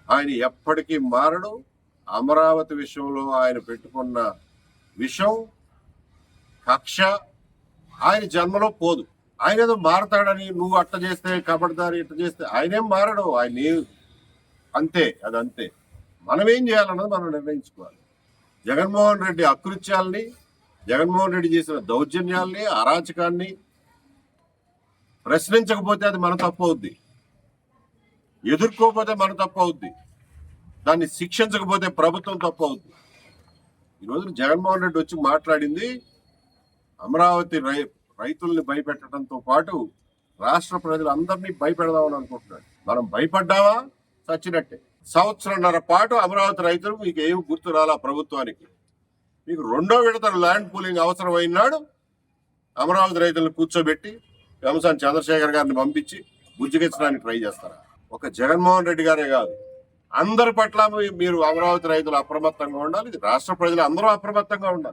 ఆయన ఎప్పటికీ మారడు. అమరావతి విషయంలో ఆయన పెట్టుకున్న విషం, కక్ష ఆయన జన్మలో పోదు. ఆయన ఏదో మారతాడని నువ్వు అట్ట చేస్తే కబడ్దారి ఇట్ట చేస్తే ఆయనేం మారడు. ఆయన అంతే, అది అంతే. మనం ఏం చేయాలన్నది మనం నిర్ణయించుకోవాలి. జగన్మోహన్ రెడ్డి అకృత్యాల్ని, జగన్మోహన్ రెడ్డి చేసిన దౌర్జన్యాల్ని, అరాచకాన్ని ప్రశ్నించకపోతే అది మన తప్పు అవుద్ది, ఎదుర్కోకపోతే మన తప్పు అవుద్ది, దాన్ని శిక్షించకపోతే ప్రభుత్వం తప్పు అవుద్ది. ఈరోజు జగన్మోహన్ రెడ్డి వచ్చి మాట్లాడింది అమరావతి రైతుల్ని భయపెట్టడంతో పాటు రాష్ట్ర ప్రజలందరినీ భయపెడదామని అనుకుంటున్నాడు. మనం భయపడ్డావా చచ్చినట్టే. సంవత్సరంన్నర పాటు అమరావతి రైతులు మీకు ఏమి గుర్తు రాలా ప్రభుత్వానికి. మీకు రెండో విడత ల్యాండ్ పూలింగ్ అవసరమైనాడు అమరావతి రైతులను కూర్చోబెట్టి వ్యవసాయ చంద్రశేఖర్ గారిని పంపించి బుజ్జిగించడానికి ట్రై చేస్తారా? ఒక జగన్మోహన్ రెడ్డి గారే కాదు, అందరి పట్ల మీరు అమరావతి రైతులు అప్రమత్తంగా ఉండాలి. రాష్ట్ర ప్రజలు అందరూ అప్రమత్తంగా ఉండాలి.